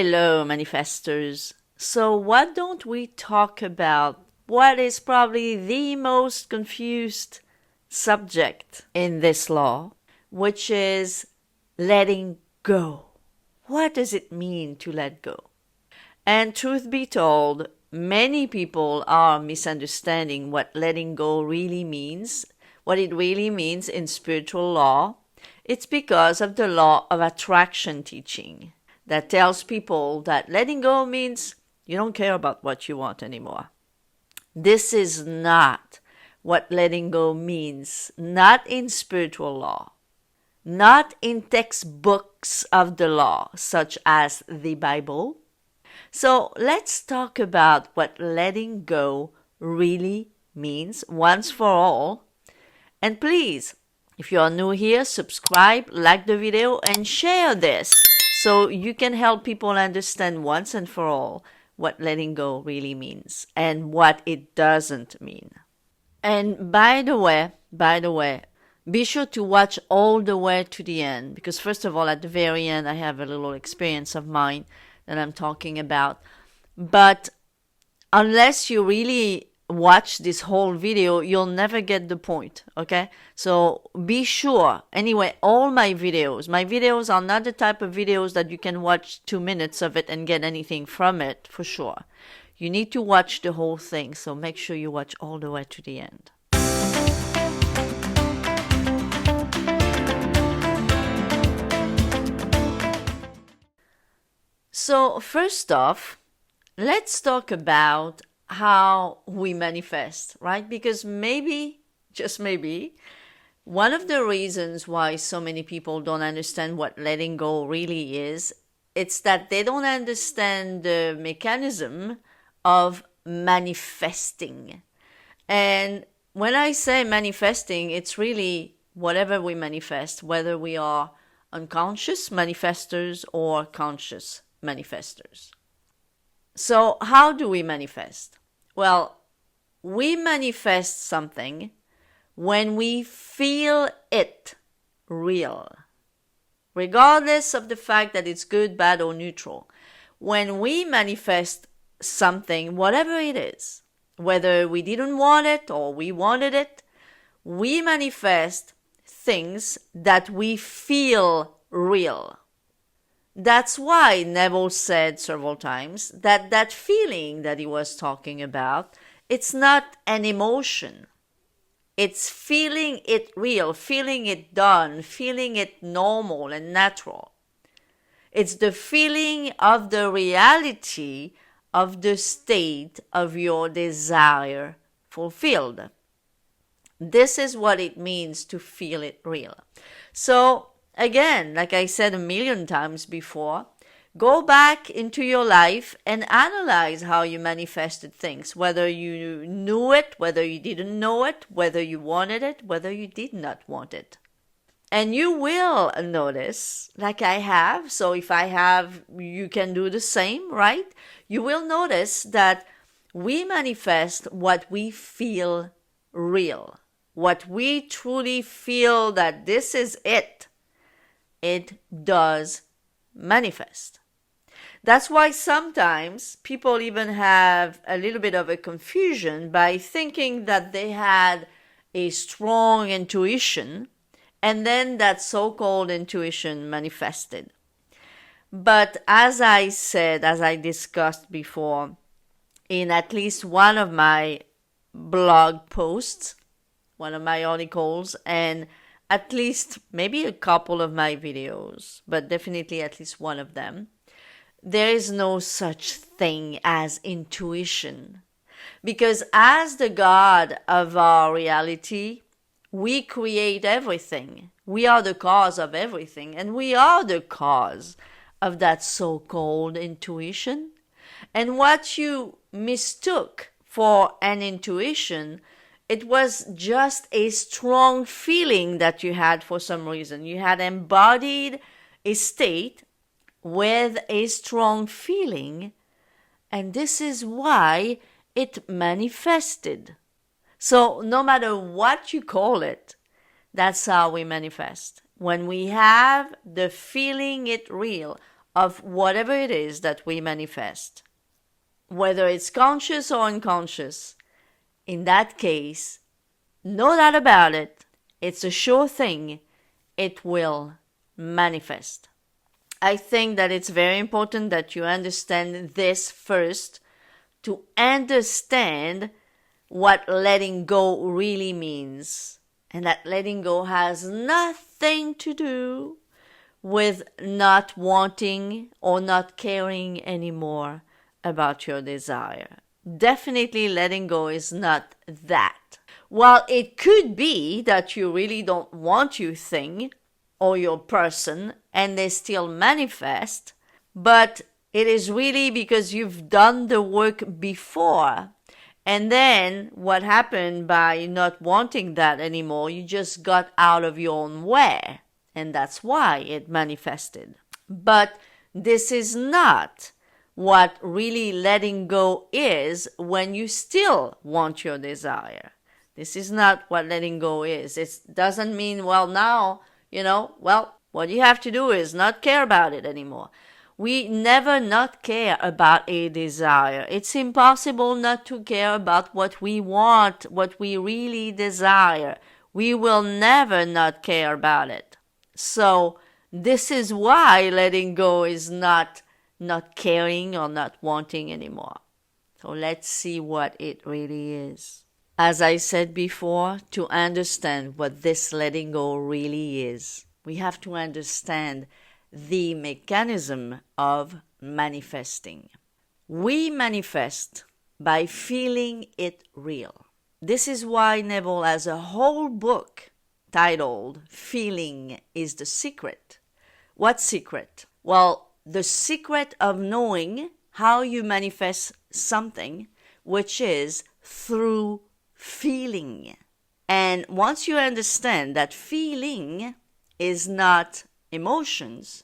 Hello, manifestors. So why don't we talk about what is probably the most confused subject in this law, which is letting go. What does it mean to let go? And truth be told, many people are misunderstanding what letting go really means, what it really means in spiritual law. It's because of the law of attraction teaching that tells people that letting go means you don't care about what you want anymore. This is not what letting go means, not in spiritual law, not in textbooks of the law, such as the Bible. So let's talk about what letting go really means once for all. And please, if you are new here, subscribe, like the video, and share this so you can help people understand once and for all what letting go really means and what it doesn't mean. And by the way, be sure to watch all the way to the end, because first of all, at the very end, I have a little experience of mine that I'm talking about. But unless you really watch this whole video, you'll never get the point, okay? So be sure. Anyway, all my videos are not the type of videos that you can watch 2 minutes of it and get anything from it, for sure. You need to watch the whole thing, so make sure you watch all the way to the end. So first off, let's talk about how we manifest, right? Because maybe, just maybe, one of the reasons why so many people don't understand what letting go really is, it's that they don't understand the mechanism of manifesting. And when I say manifesting, it's really whatever we manifest, whether we are unconscious manifestors or conscious manifestors. So how do we manifest? Well, we manifest something when we feel it real, regardless of the fact that it's good, bad, or neutral. When we manifest something, whatever it is, whether we didn't want it or we wanted it, we manifest things that we feel real. That's why Neville said several times that that feeling that he was talking about, it's not an emotion. It's feeling it real, feeling it done, feeling it normal and natural. It's the feeling of the reality of the state of your desire fulfilled. This is what it means to feel it real. So, again, like I said a million times before, go back into your life and analyze how you manifested things, whether you knew it, whether you didn't know it, whether you wanted it, whether you did not want it. And you will notice, like I have, so if I have, you can do the same, right? You will notice that we manifest what we feel real, what we truly feel that this is it. It does manifest. That's why sometimes people even have a little bit of a confusion by thinking that they had a strong intuition and then that so-called intuition manifested. But as I said, as I discussed before, in at least one of my blog posts, one of my articles, and at least maybe a couple of my videos, but definitely at least one of them, there is no such thing as intuition. Because as the God of our reality, we create everything. We are the cause of everything, and we are the cause of that so-called intuition. And what you mistook for an intuition, it was just a strong feeling that you had for some reason. You had embodied a state with a strong feeling, and this is why it manifested. So no matter what you call it, that's how we manifest. When we have the feeling it real of whatever it is that we manifest, whether it's conscious or unconscious, in that case, no doubt about it, it's a sure thing, it will manifest. I think that it's very important that you understand this first to understand what letting go really means. And that letting go has nothing to do with not wanting or not caring anymore about your desire. Definitely letting go is not that. While it could be that you really don't want your thing or your person and they still manifest, but it is really because you've done the work before. And then what happened by not wanting that anymore, you just got out of your own way. And that's why it manifested. But this is not what really letting go is when you still want your desire. This is not what letting go is. It doesn't mean, well, now, what you have to do is not care about it anymore. We never not care about a desire. It's impossible not to care about what we want, what we really desire. We will never not care about it. So this is why letting go is not caring or not wanting anymore. So let's see what it really is. As I said before, to understand what this letting go really is, we have to understand the mechanism of manifesting. We manifest by feeling it real. This is why Neville has a whole book titled Feeling is the Secret. What secret? Well, the secret of knowing how you manifest something, which is through feeling. And once you understand that feeling is not emotions,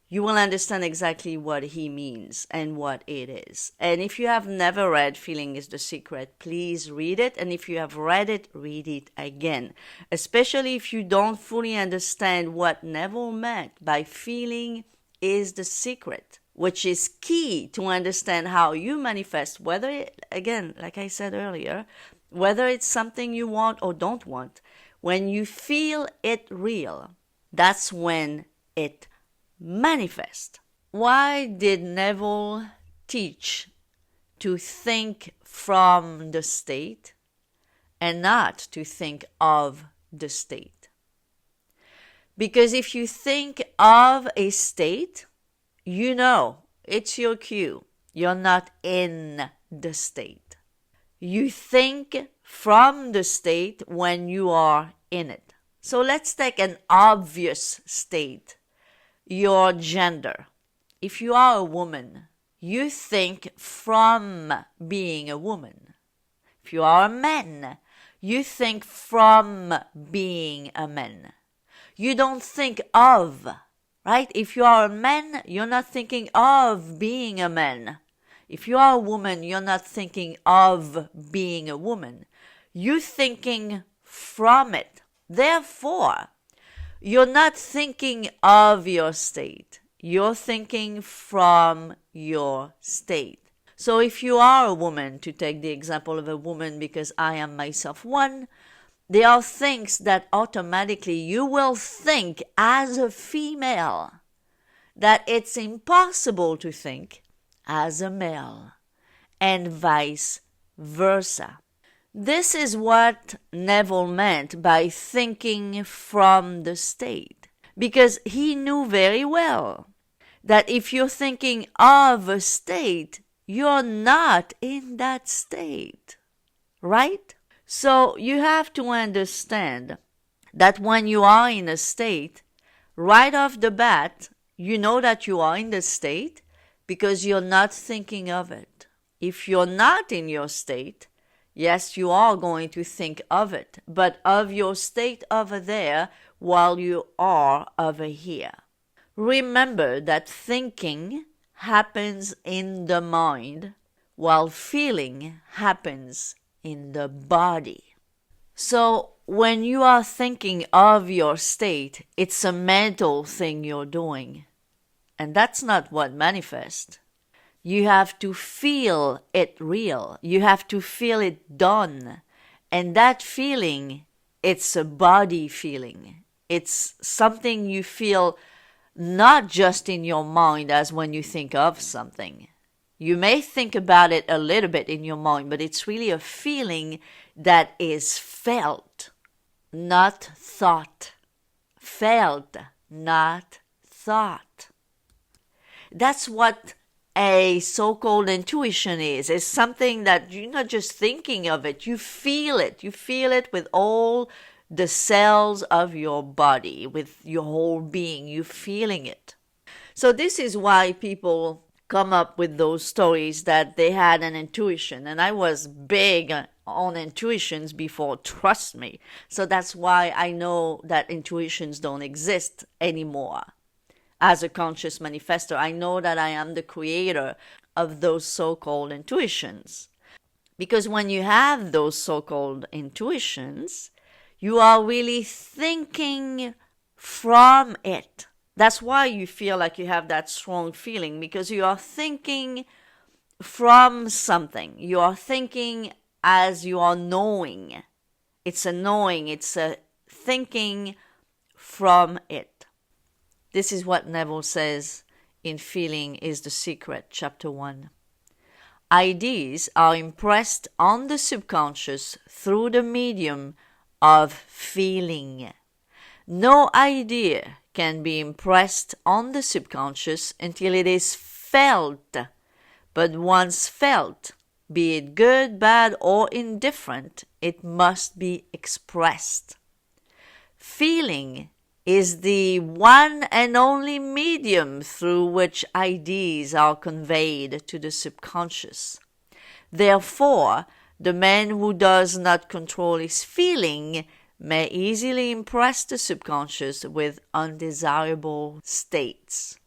you will understand exactly what he means and what it is. And if you have never read Feeling is the Secret, please read it. And if you have read it, read it again. Especially if you don't fully understand what Neville meant by feeling is the secret, which is key to understand how you manifest, whether it, again, like I said earlier, whether it's something you want or don't want. When you feel it real, that's when it manifests. Why did Neville teach to think from the state and not to think of the state? Because if you think of a state, you know it's your cue. You're not in the state. You think from the state when you are in it. So let's take an obvious state, your gender. If you are a woman, you think from being a woman. If you are a man, you think from being a man. You don't think of, right? If you are a man, you're not thinking of being a man. If you are a woman, you're not thinking of being a woman. You're thinking from it. Therefore, you're not thinking of your state. You're thinking from your state. So if you are a woman, to take the example of a woman because I am myself one, there are things that automatically you will think as a female that it's impossible to think as a male, and vice versa. This is what Neville meant by thinking from the state, because he knew very well that if you're thinking of a state, you're not in that state, right? So you have to understand that when you are in a state, right off the bat, you know that you are in the state because you're not thinking of it. If you're not in your state, yes, you are going to think of it, but of your state over there while you are over here. Remember that thinking happens in the mind while feeling happens in the body. So when you are thinking of your state, it's a mental thing you're doing. And that's not what manifests. You have to feel it real. You have to feel it done. And that feeling, it's a body feeling. It's something you feel not just in your mind as when you think of something. You may think about it a little bit in your mind, but it's really a feeling that is felt, not thought. Felt, not thought. That's what a so-called intuition is. It's something that you're not just thinking of it, you feel it. You feel it with all the cells of your body, with your whole being. You're feeling it. So this is why people come up with those stories that they had an intuition. And I was big on intuitions before, trust me. So that's why I know that intuitions don't exist anymore. As a conscious manifestor, I know that I am the creator of those so-called intuitions. Because when you have those so-called intuitions, you are really thinking from it. That's why you feel like you have that strong feeling, because you are thinking from something. You are thinking as you are knowing. It's a knowing, it's a thinking from it. This is what Neville says in Feeling is the Secret, Chapter 1. Ideas are impressed on the subconscious through the medium of feeling. No idea can be impressed on the subconscious until it is felt. But once felt, be it good, bad, or indifferent, it must be expressed. Feeling is the one and only medium through which ideas are conveyed to the subconscious. Therefore, the man who does not control his feeling may easily impress the subconscious with undesirable states.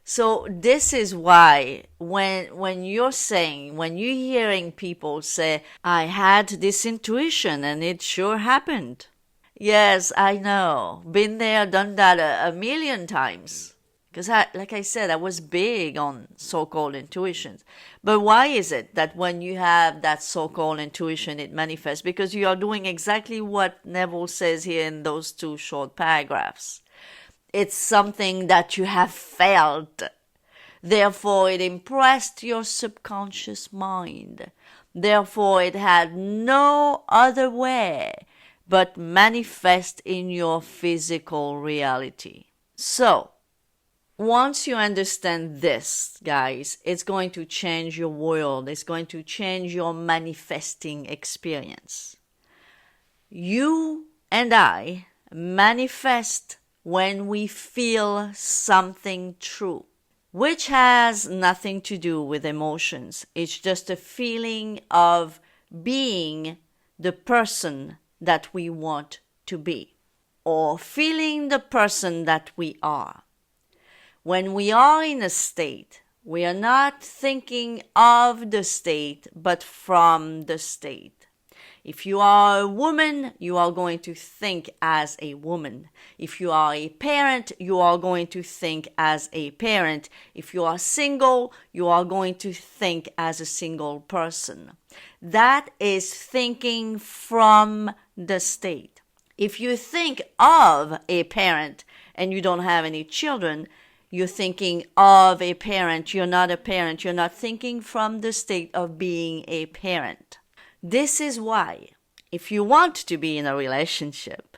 So this is why when you're hearing people say, I had this intuition and it sure happened. Yes, I know. Been there, done that a million times. Because like I said, I was big on so-called intuitions. But why is it that when you have that so-called intuition, it manifests? Because you are doing exactly what Neville says here in those 2 short paragraphs. It's something that you have felt. Therefore, it impressed your subconscious mind. Therefore, it had no other way but manifest in your physical reality. So, once you understand this, guys, it's going to change your world. It's going to change your manifesting experience. You and I manifest when we feel something true, which has nothing to do with emotions. It's just a feeling of being the person that we want to be, or feeling the person that we are. When we are in a state, we are not thinking of the state, but from the state. If you are a woman, you are going to think as a woman. If you are a parent, you are going to think as a parent. If you are single, you are going to think as a single person. That is thinking from the state. If you think of a parent and you don't have any children, you're thinking of a parent. You're not a parent. You're not thinking from the state of being a parent. This is why, if you want to be in a relationship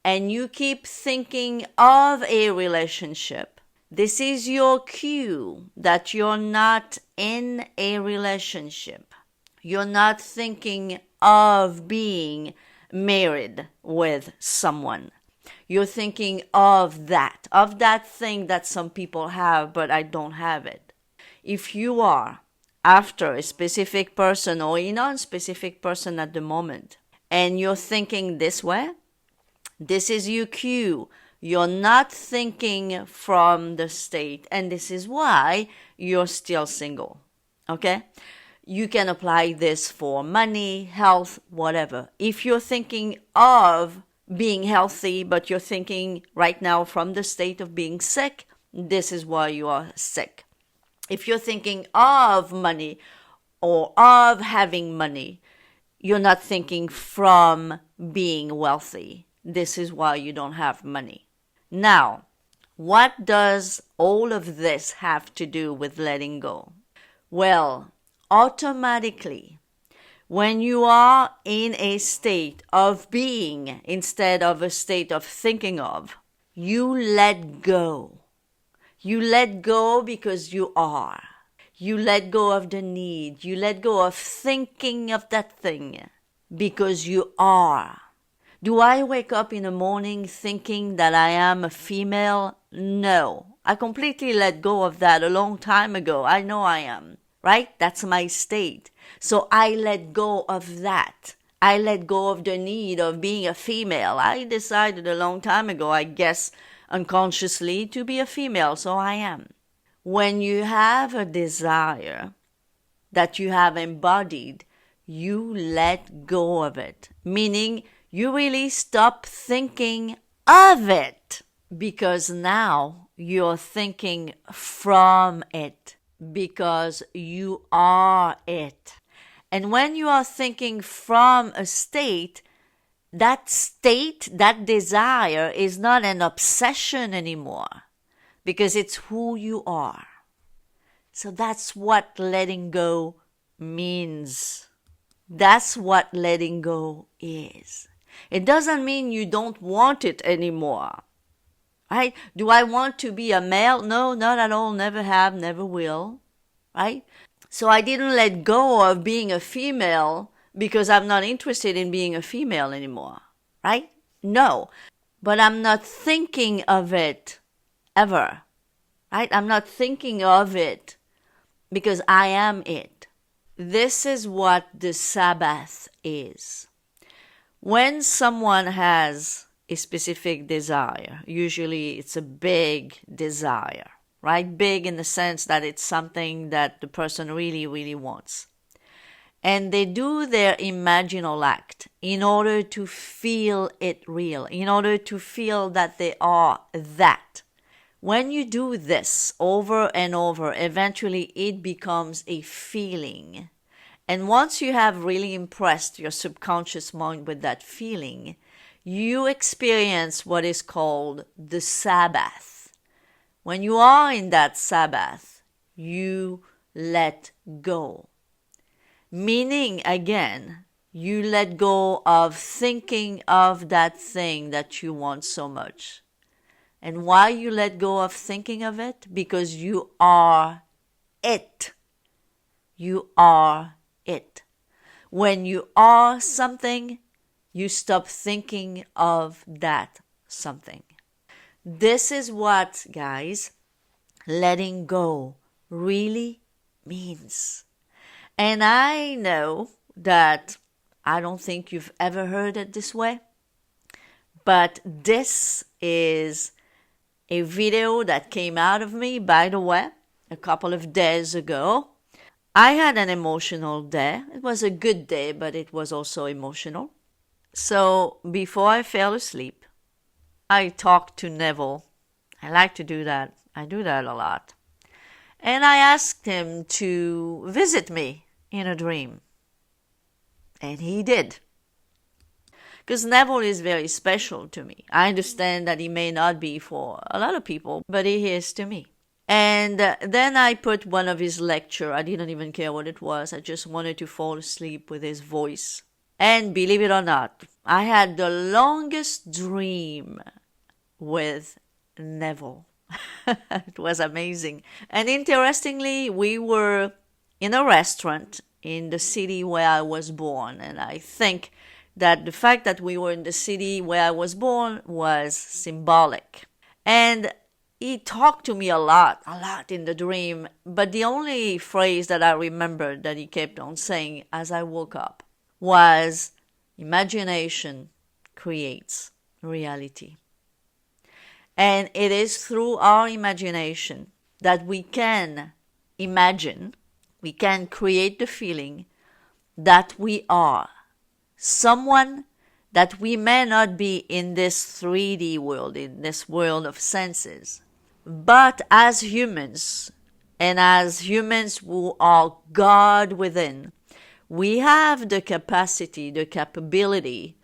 and you keep thinking of a relationship, this is your cue that you're not in a relationship. You're not thinking of being married with someone. You're thinking of that thing that some people have, but I don't have it. If you are after a specific person or a non-specific person at the moment, and you're thinking this way, this is your cue. You're not thinking from the state, and this is why you're still single. Okay? You can apply this for money, health, whatever. If you're thinking of being healthy, but you're thinking right now from the state of being sick, this is why you are sick. If you're thinking of money or of having money, you're not thinking from being wealthy. This is why you don't have money. Now, what does all of this have to do with letting go? Well, automatically, when you are in a state of being instead of a state of thinking of, you let go. You let go because you are. You let go of the need. You let go of thinking of that thing because you are. Do I wake up in the morning thinking that I am a female? No. I completely let go of that a long time ago. I know I am, right? That's my state. So I let go of that. I let go of the need of being a female. I decided a long time ago, I guess, unconsciously, to be a female, so I am. When you have a desire that you have embodied, you let go of it, meaning you really stop thinking of it because now you're thinking from it because you are it. And when you are thinking from a state, that desire is not an obsession anymore because it's who you are. So that's what letting go means. That's what letting go is. It doesn't mean you don't want it anymore. Right? Do I want to be a male? No, not at all. Never have, never will. Right? So I didn't let go of being a female because I'm not interested in being a female anymore. Right? No. But I'm not thinking of it ever. Right? I'm not thinking of it because I am it. This is what the Sabbath is. When someone has a specific desire, usually it's a big desire, right? Big in the sense that it's something that the person really, really wants. And they do their imaginal act in order to feel it real, in order to feel that they are that. When you do this over and over, eventually it becomes a feeling. And once you have really impressed your subconscious mind with that feeling, you experience what is called the Sabbath. When you are in that Sabbath, you let go. Meaning, again, you let go of thinking of that thing that you want so much. And why you let go of thinking of it? Because you are it. You are it. When you are something, you stop thinking of that something. This is what, guys, letting go really means. And I know that I don't think you've ever heard it this way, but this is a video that came out of me, by the way, a couple of days ago. I had an emotional day. It was a good day, but it was also emotional. So before I fell asleep, I talked to Neville. I like to do that. I do that a lot. And I asked him to visit me in a dream. And he did. Because Neville is very special to me. I understand that he may not be for a lot of people, but he is to me. And then I put one of his lecture. I didn't even care what it was. I just wanted to fall asleep with his voice. And believe it or not, I had the longest dream with Neville. It was amazing. And interestingly, we were in a restaurant in the city where I was born. And I think that the fact that we were in the city where I was born was symbolic. And he talked to me a lot in the dream. But the only phrase that I remembered that he kept on saying as I woke up was, imagination creates reality. And it is through our imagination that we can imagine, we can create the feeling that we are someone that we may not be in this 3D world, in this world of senses, But as humans, and as humans who are God within, we have the capacity, the capability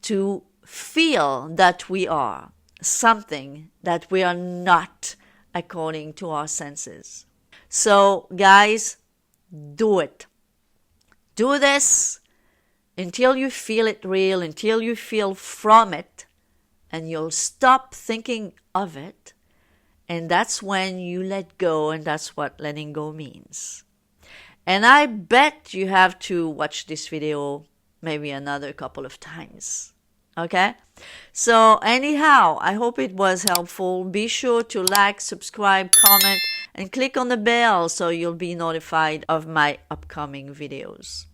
to feel that we are something that we are not according to our senses. So, guys, do it. Do this until you feel it real, until you feel from it, and you'll stop thinking of it. And that's when you let go, and that's what letting go means. And I bet you have to watch this video maybe another couple of times. Okay? So anyhow, I hope it was helpful. Be sure to like, subscribe, comment, and click on the bell so you'll be notified of my upcoming videos.